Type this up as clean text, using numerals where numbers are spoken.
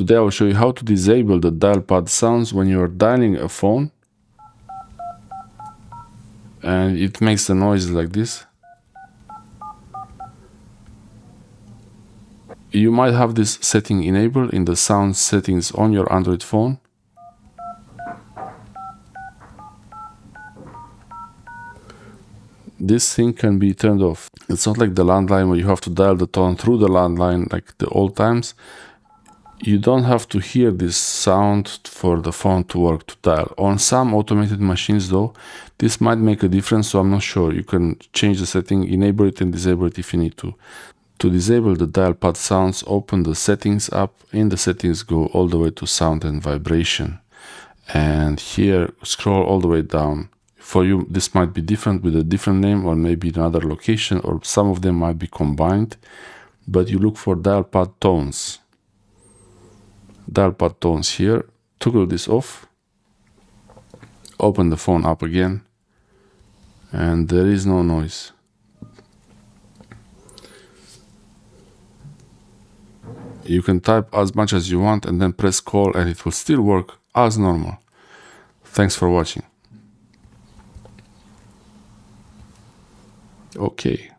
Today I will show you how to disable the dial pad sounds when you are dialing a phone and it makes a noise like this. You might have this setting enabled in the sound settings on your Android phone. This thing can be turned off. It's not like the landline where you have to dial the tone through the landline like the old times. You don't have to hear this sound for the phone to work to dial. On some automated machines though, this might make a difference, so I'm not sure. You can change the setting, enable it and disable it if you need to. To disable the dial pad sounds, open the settings app. In the settings, go all the way to sound and vibration. And here, scroll all the way down. For you, this might be different with a different name or maybe another location, or some of them might be combined. But you look for dial pad tones. Dial pad tones here. Toggle this off. Open the phone up again. And there is no noise. You can type as much as you want and then press call and it will still work as normal. Thanks for watching. Okay.